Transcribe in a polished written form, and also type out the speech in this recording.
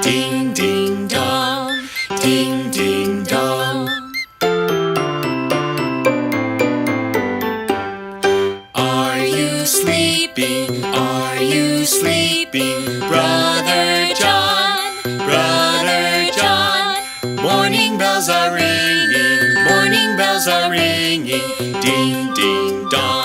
Ding, ding, dong. Ding, ding, dong. Are you sleeping? Are you sleeping? Brother John, Brother John. Morning bells are ringing, morning bells are ringing. Ding, ding, dong.